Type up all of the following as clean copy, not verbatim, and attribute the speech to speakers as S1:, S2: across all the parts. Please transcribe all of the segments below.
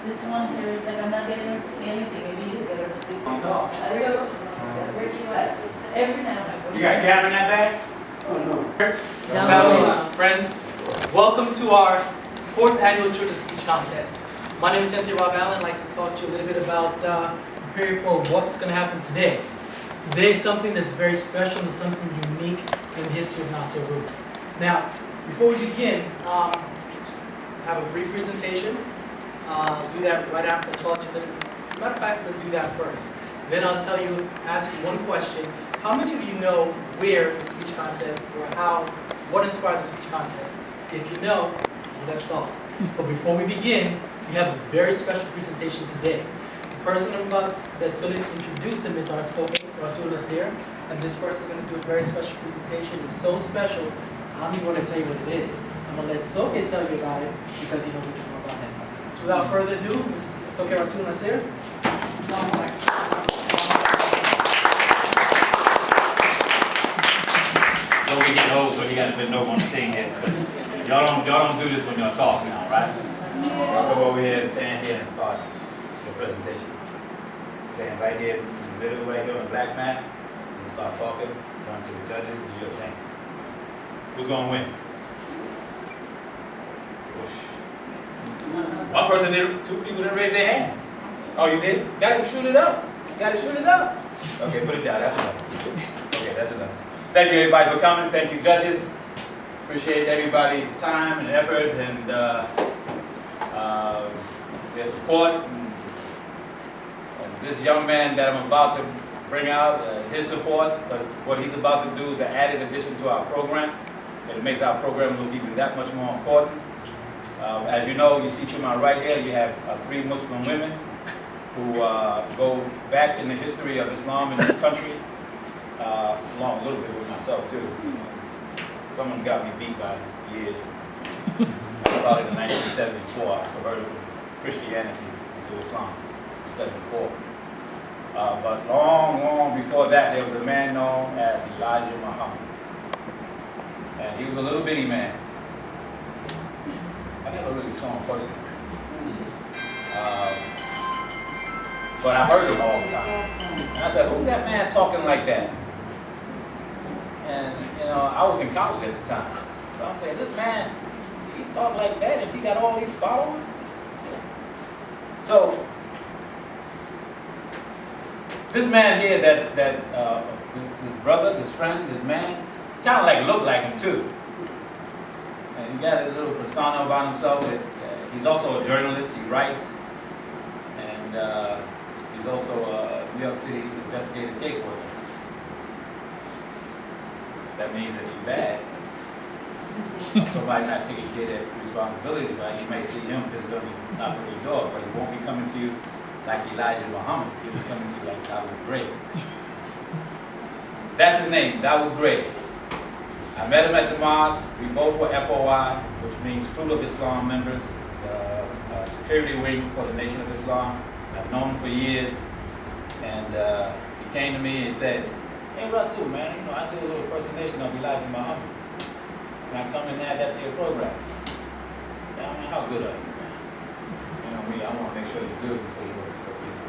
S1: This one here is like, I'm not getting her to say anything. Maybe you get her to say something. There you go. Every now and then.
S2: You got Gavin in that bag?
S3: Oh, no.
S4: Families, friends, welcome to our 4th annual Children's Speech Contest. My name is Nasir I'd like to talk to you a little bit about preparing for what's going to happen today. Today is something that's very special and something unique in the history of Nasir. Now, before we begin, have a brief presentation. Do that right after I talk to you a little bit. Matter of fact, let's do that first. Then I'll tell you, ask you one question. How many of you know where the speech contest or what inspired the speech contest? If you know, let's go. But before we begin, we have a very special presentation today. The person that's going to introduce him is our Rasul Nasir, and this person is going to do a very special presentation. It's so special, I don't even want to tell you what it is. I'm going to let Soke tell you about it because he knows a bit more about it. So without further ado, Soke Rasul Nasir.
S2: So we get old, so you got to know one thing here. Y'all don't do this when y'all talk now, right? Y'all go over here, stand here, and start the presentation. Stand right here in the middle, right here on the black mat, and start talking. Turn to the judges, do your thing. Who's gonna win? Whoosh. One person did. 2 people didn't raise their hand. Oh, you did? Gotta shoot it up. Gotta shoot it up. Okay, put it down. That's enough. Okay, that's enough. Thank you everybody for coming. Thank you judges. Appreciate everybody's time and effort and their support. And this young man that I'm about to bring out, his support, because what he's about to do is an added addition to our program. And it makes our program look even that much more important. As you know, you see to my right here, you have 3 Muslim women who go back in the history of Islam in this country. Along a little bit with myself too. Someone got me beat by years. I started in 1974. I converted from Christianity into Islam in 74. But long before that, there was a man known as Elijah Muhammad. And he was a little bitty man. I never really saw him personally. But I heard him all the time. And I said, who's that man talking like that? And, you know, I was in college at the time. So I'm saying, this man, he talk like that and he got all these followers? So, this man here this brother, this friend, this man, kind of like looked like him too. And he got a little persona about himself. He's also a journalist, he writes. And he's also a New York City investigative caseworker. That means if you're bad, somebody not taking care of their responsibilities, right? You may see him visibly knock on your door, but he won't be coming to you like Elijah Muhammad. He'll be coming to you like Dawood Gray. That's his name, Dawood Gray. I met him at the mosque. We both were FOI, which means Fruit of Islam members, the security wing for the Nation of Islam. I've known him for years, and he came to me and said, hey Rasul, man, you know, I do a little impersonation of Elijah Muhammad. Can I come and add that to your program? Yeah, I mean, how good are you, man? You know me, I want to make sure you're good before you go before people.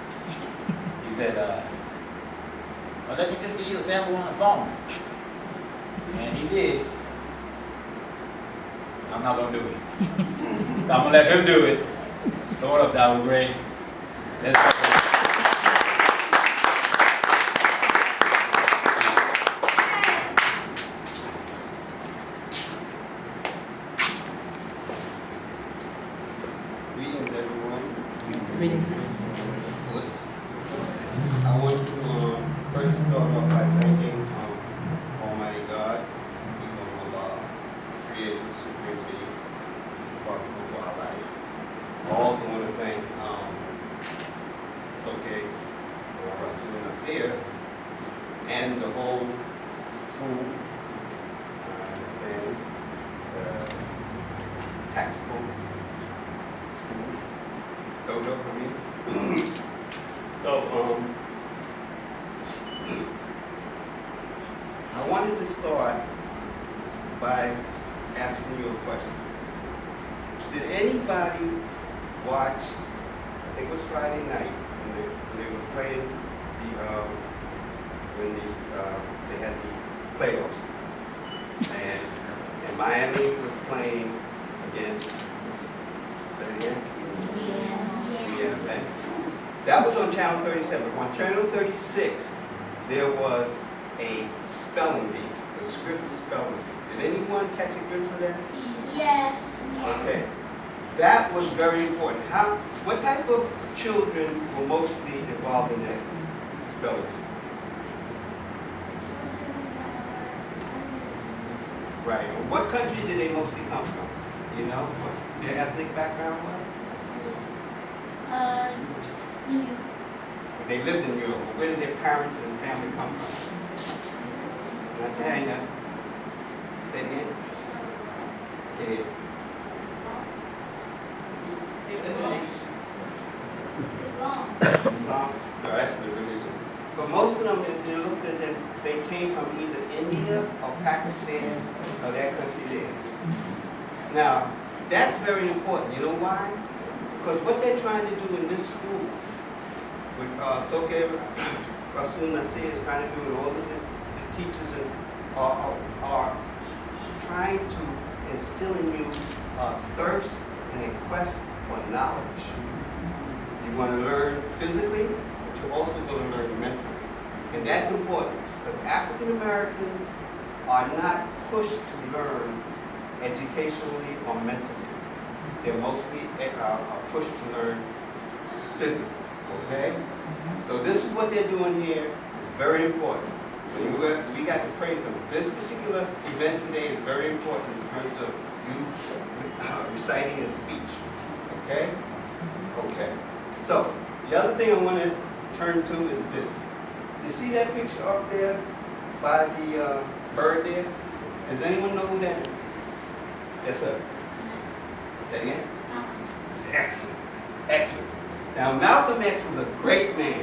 S2: He said, well, let me just give you a sample on the phone. And he did. I'm not going to do it. So I'm going to let him do it. Lord up, Dawood Gray. Let's go.
S3: Greetings, everyone.
S4: Greetings.
S3: I want to first start off by thanking Almighty God, Allah, the Creator, the Supreme Being, responsible for our life. I also want to thank Soke, Rasul Nasir, and the whole school. I understand the tactical school, dojo for me. So, I wanted to start by asking you a question. Did anybody watch think it was Friday night, when they were playing they had the playoffs. And Miami was playing against, say it again? Yeah. That was on Channel 37. On Channel 36, there was a spelling bee, the script spelling bee. Did anyone catch a glimpse of that?
S5: Yes.
S3: Okay. That was very important. What type of children were mostly involved in that spelling bee? Right. What country did they mostly come from? You know what their ethnic background was?
S5: New York.
S3: They lived in Europe. But where did their parents and family come from? Not China. Say it again. Okay. Islam. No, that's the religion. But most of them, if you looked at them, they came from either India or Pakistan or that country there. Now, that's very important. You know why? Because what they're trying to do in this school, with Rasul Nasir is trying to do, and all of the teachers are trying to instill in you a thirst and a quest for knowledge. You want to learn physically, but you're also going to learn mentally. And that's important because African Americans are not pushed to learn educationally or mentally. They're mostly pushed to learn physically. Okay? So this is what they're doing here. It's very important. We got to praise them. This particular event today is very important in terms of you reciting a speech. Okay? Okay. So, the other thing I want to turn to is this. You see that picture up there by the bird there? Does anyone know who that is? Yes, sir. Say it again? Excellent. Excellent. Now, Malcolm X was a great man.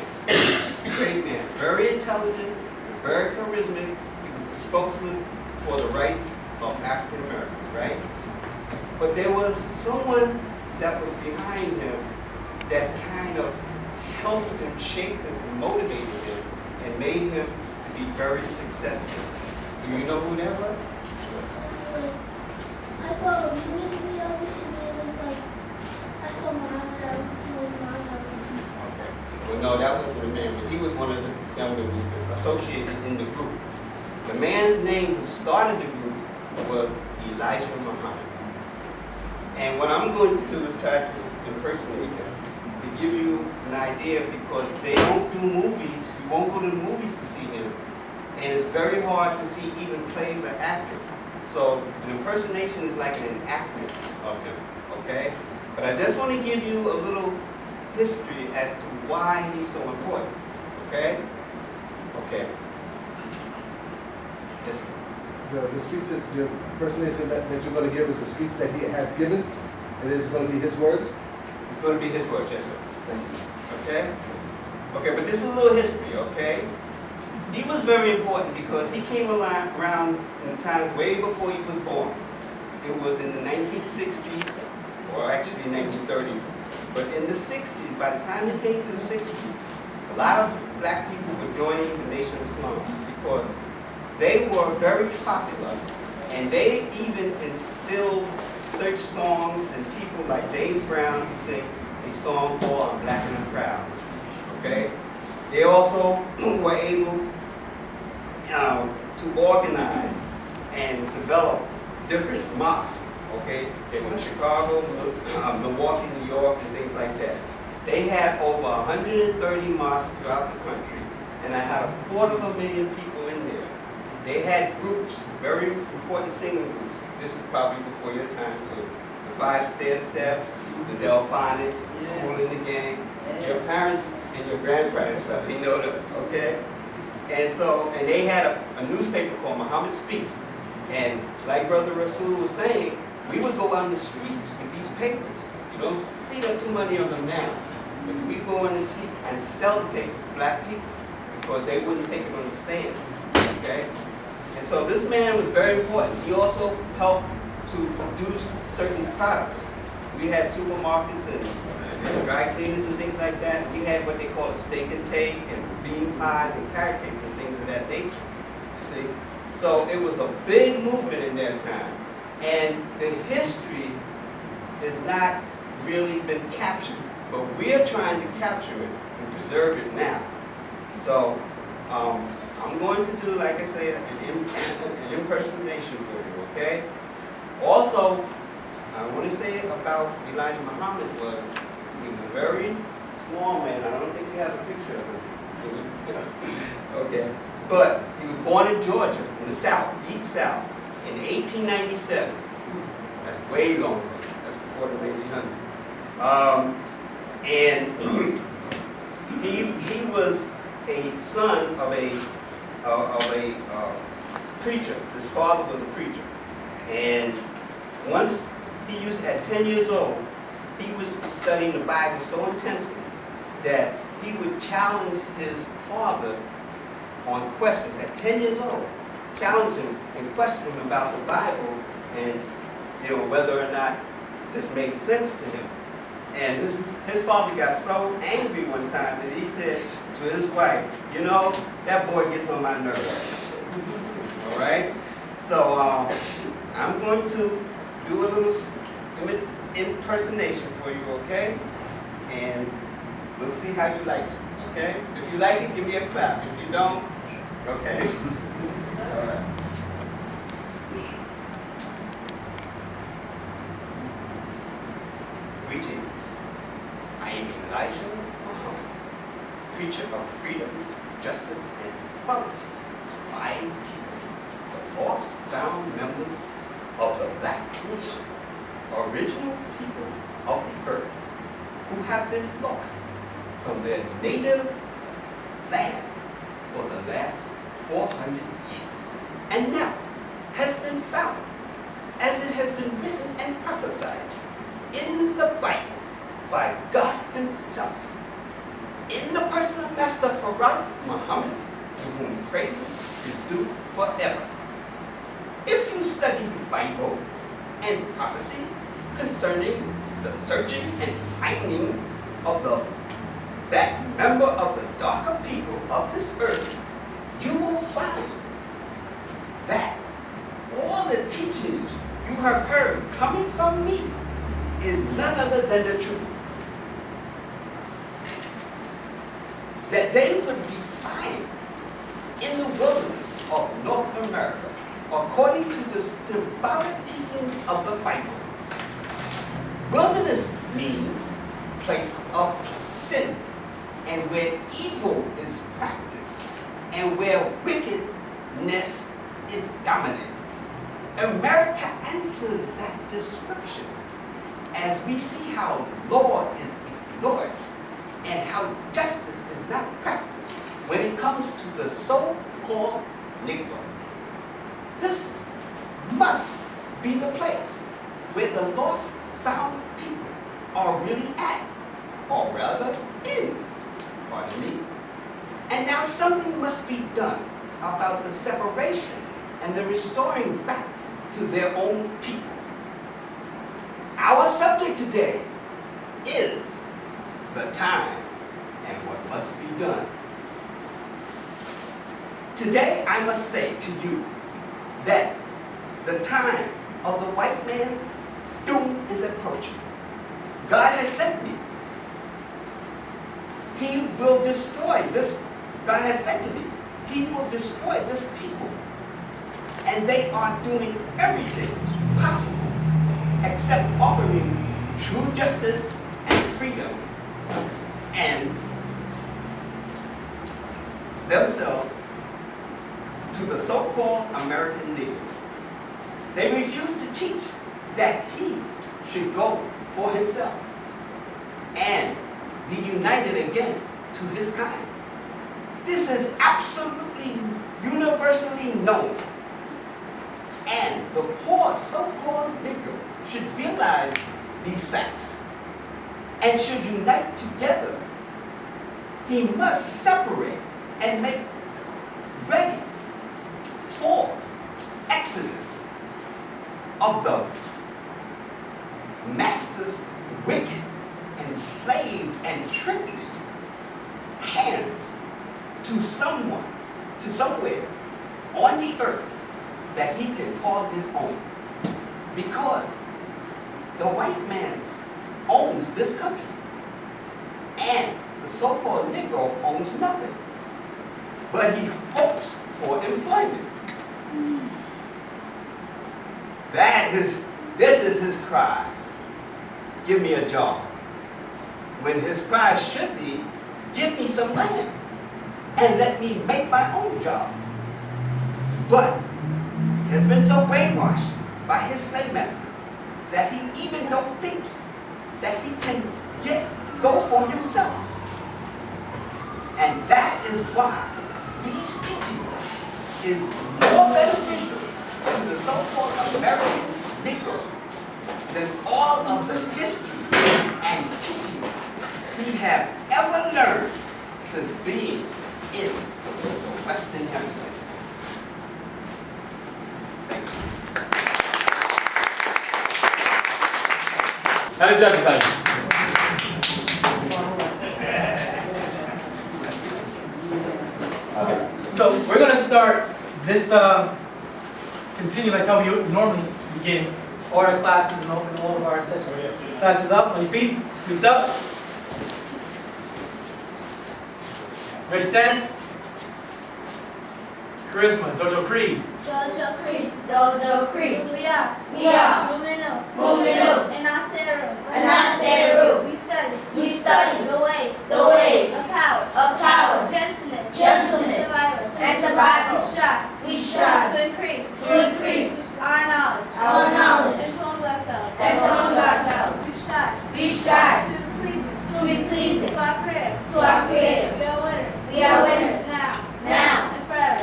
S3: Great man. Very intelligent, very charismatic. He was a spokesman for the rights of African Americans, right? But there was someone that was behind him that kind of helped him, shaped him, and motivated him, and made him to be very successful. Do you know who that was?
S5: I saw a movie of it, and it was like, I saw Muhammad, I was doing Muhammad.
S3: Okay. Well, no, that wasn't the man, but he was one of them that was associated in the group. The man's name who started the group was Elijah Muhammad. And what I'm going to do is try to impersonate him to give you an idea, because they don't do movies. You won't go to the movies to see him. And it's very hard to see even plays or acting. So an impersonation is like an enactment of him, okay? But I just want to give you a little history as to why he's so important, okay? Okay. Yes, sir.
S6: The speech that the impersonation that you're going to give is the speech that he has given, and it's going to be his words?
S3: It's going to be his words, yes, sir.
S6: Thank you.
S3: Okay? Okay, but this is a little history, okay? He was very important because he came around in a time way before he was born. It was in the 1960s, or actually 1930s. But in the 60s, by the time they came to the 60s, a lot of black people were joining the Nation of Islam because they were very popular, and they even instilled such songs, and people like James Brown to sing a song called "I'm Black and I'm Proud." Okay? They also were able to organize and develop different mosques. Okay? They were in Chicago, Milwaukee, New York, and things like that. They had over 130 mosques throughout the country, and I had 250,000 people in there. They had groups, very important singing groups. This is probably before your time too. The Five Stair Steps, the Delphonics, the Kool in the Gang. Your parents and your grandparents probably know them, okay? And so, and they had a newspaper called Muhammad Speaks. And like Brother Rasul was saying, we would go out in the streets with these papers. You don't see them too many of them now. But we go in the street and sell the paper to black people because they wouldn't take it on the stand, okay? And so this man was very important. He also helped to produce certain products. We had supermarkets dry cleaners and things like that. We had what they call a steak and take and bean pies and carrot cakes and things of that nature. You see? So it was a big movement in their time. And the history has not really been captured. But we're trying to capture it and preserve it now. So I'm going to do, like I said, an impersonation for you, okay? Also, I want to say about Elijah Muhammad was he was a very small man. I don't think we have a picture of him. Okay. But he was born in Georgia, in the South, deep South, in 1897. That's way longer. That's before the 1800s. And he was a son of a preacher. His father was a preacher. And once at 10 years old, he was studying the Bible so intensely that he would challenge his father on questions at 10 years old, challenge him and question him about the Bible and whether or not this made sense to him. And his father got so angry one time that he said to his wife, that boy gets on my nerves. All right? So I'm going to do a little impersonation for you, okay? And we'll see how you like it, okay? If you like it, give me a clap. If you don't, okay? All right. Greetings. I am Elijah Muhammad, preacher of freedom, justice, and equality to my people, the lost, found members of the Black nation, original people of the earth, who have been lost from their native land for the last 400 years, and now has been found, as it has been written and prophesied in the Bible by God Himself, in the person of Master Farad Muhammad, to whom praises is due forever. If you study the Bible and prophecy concerning the searching and finding of that member of the darker people of this earth, you will find that all the teachings you have heard coming from me is none other than the truth. That they would be found in the wilderness of North America, according to the symbolic teachings of the Bible. Wilderness means place of sin, and where evil is practiced, and where wickedness is dominant. America answers that description, as we see how law is ignored and how justice is not practiced when it comes to the so-called Negro. This must be the place where the lost found people are really at, or rather in, pardon me. And now something must be done about the separation and the restoring back to their own people. Our subject today is the time and what must be done. Today I must say to you that the time of the white man's doom is approaching. God has sent me. He will destroy this. God has said to me, He will destroy this people. And they are doing everything possible except offering true justice and freedom and themselves to the so-called American Negro. They refuse to teach that he should go for himself and be united again to his kind. This is absolutely universally known. And the poor so-called Negro should realize these facts and should unite together. He must separate and make ready for exodus of the master's wicked
S7: enslaved and tricked hands to someone, to somewhere on the earth that he can call his own. Because the white man owns this country, and the so-called Negro owns nothing. But he hopes for employment. This is his cry. Give me a job. When his cry should be, give me some land and let me make my own job. But he has been so brainwashed by his slave masters that he even don't think that he can go for himself. And that is why these teachings is more beneficial to the so-called American Negro than all of the history and teachings he have ever learned since being in the Western Hemisphere.
S2: How did judges like it?
S4: Okay, so we're going to start this, continue like how we normally begin all our classes and open all of our sessions. Classes up, on your feet, students up. Ready, stands? Charisma, Dojo Creed.
S5: Dojo Creed.
S8: Dojo Creed.
S5: We are.
S8: Muminu.
S5: And Nasir.
S8: Nasir.
S5: We study. The ways.
S8: Of power.
S5: Gentleness.
S8: And survival.
S5: We
S8: We strive.
S5: to increase. Our knowledge. And to humble ourselves. We strive.
S8: To be pleasing.
S5: To our Creator. We
S8: We are winners.
S5: Now. And forever.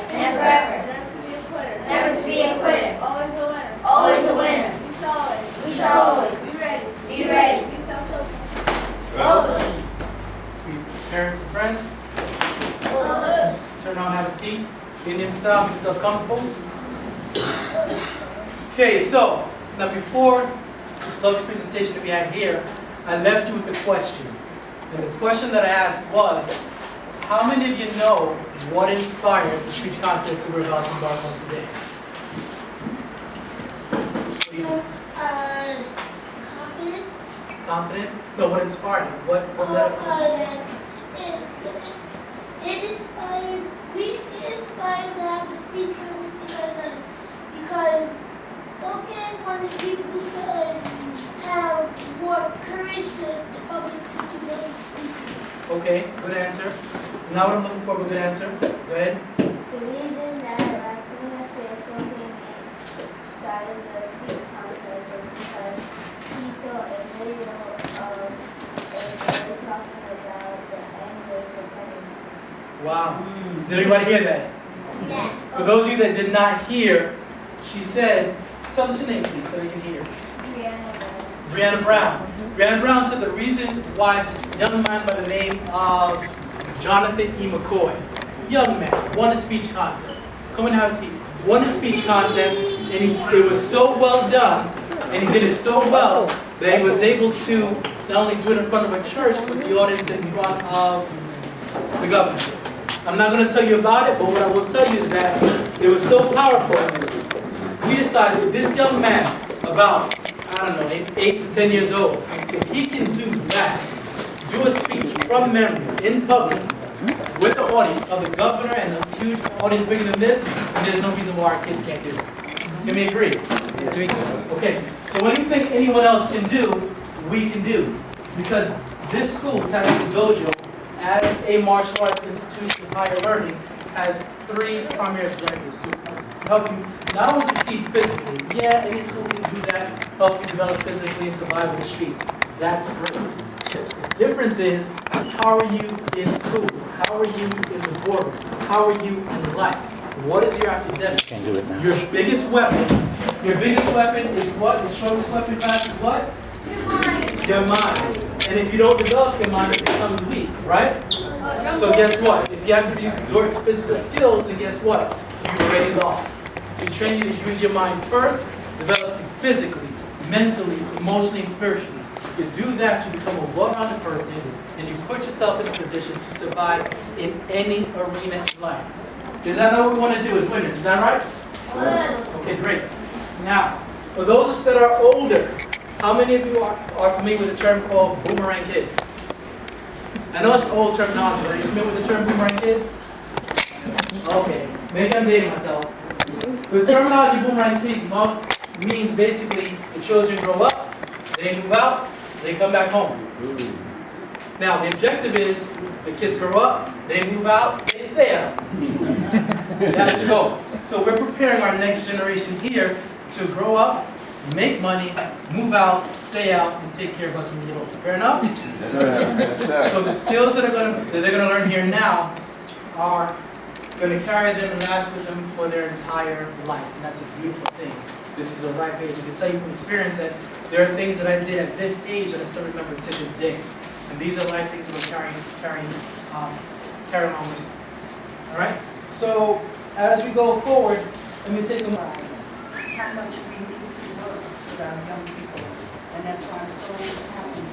S5: Never to be a quitter. Always a winner. We shall always. Be ready. Be self-sufficient.
S4: Parents and friends, turn around, have a seat. Indian style, make yourself comfortable. Okay, so now before this lovely presentation that we had here, I left you with a question. And the question that I asked was, how many of you know what inspired the speech contest that we're about to embark on today?
S5: Confidence.
S4: Confidence? No, what inspired it? What led us?
S5: It inspired to have the speech contest because Sokan wanted people to have more courage to public to do those speeches.
S4: Okay, good answer. Now what I'm looking for, a good answer. Go ahead.
S5: The reason that as soon as Sokan started the speech contest was because he saw a video of they talking about the anger for second.
S4: Wow. Did everybody hear that?
S5: Yeah.
S4: For those of you that did not hear, she said, tell us your name please so they can hear. Brianna Brown. Brianna Brown said the reason why this young man by the name of Jonathan E. McCoy, young man, won a speech contest. Come and have a seat. Won a speech contest, and it was so well done, and he did it so well that he was able to not only do it in front of a church, but the audience in front of the governor. I'm not going to tell you about it, but what I will tell you is that it was so powerful. We decided this young man, about, I don't know, 8 to 10 years old, if he can do that, do a speech from memory in public with the audience of the governor and a huge audience bigger than this, then there's no reason why our kids can't do it. Can we agree? Okay, so anything anyone else can do, we can do. Because this school, Tots Dojo, as a martial arts institution of higher learning, has 3 primary objectives to help you not only succeed physically. Yeah, any school can do that, help you develop physically and survive in the streets. That's great. The difference is, how are you in school? How are you in the boardroom? How are you in life? What is your academics?
S9: Can't do it now.
S4: Your biggest weapon is what? The strongest weapon class is what? Your mind. And if you don't develop your mind, it becomes weak, right? So guess what? If you have to resort to physical skills, then guess what? You've already lost. So we train you to use your mind first, develop you physically, mentally, emotionally, and spiritually. You do that, you become a well-rounded person, and you put yourself in a position to survive in any arena in life. Is that not what we want to do as women? Is that right?
S8: Yes.
S4: Okay, great. Now, for those of us that are older, how many of you are familiar with the term called boomerang kids? I know it's old terminology, but are you familiar with the term boomerang kids? Okay, maybe I'm dating myself. The terminology boomerang kids means basically the children grow up, they move out, they come back home. Now, the objective is the kids grow up, they move out, they stay out. That's the goal. So we're preparing our next generation here to grow up, make money, move out, stay out, and take care of us when we get older. Fair enough?
S9: Yes, sir.
S4: So the skills that they're going to learn here now are going to carry them and last with them for their entire life. And that's a beautiful thing. This is a ripe age. I can tell you from experience that there are things that I did at this age that I still remember to this day. And these are life things that we're carry on with me. All right? So as we go forward, let me take a moment.
S10: How much we need to work with our young people. And that's why I'm so happy.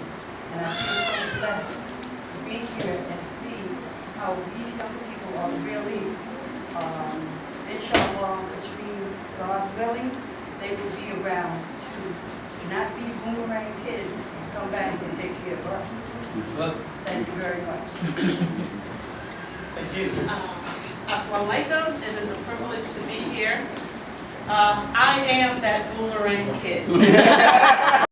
S10: And I feel so blessed to be here and see how these young people are really, inshallah, which means God willing, they will be around to not be boomerang kids and come back and take care of us.
S4: Yes.
S10: Thank you very much.
S4: Thank you.
S11: Assalamu alaikum. It is a privilege to be here. I am that boomerang kid.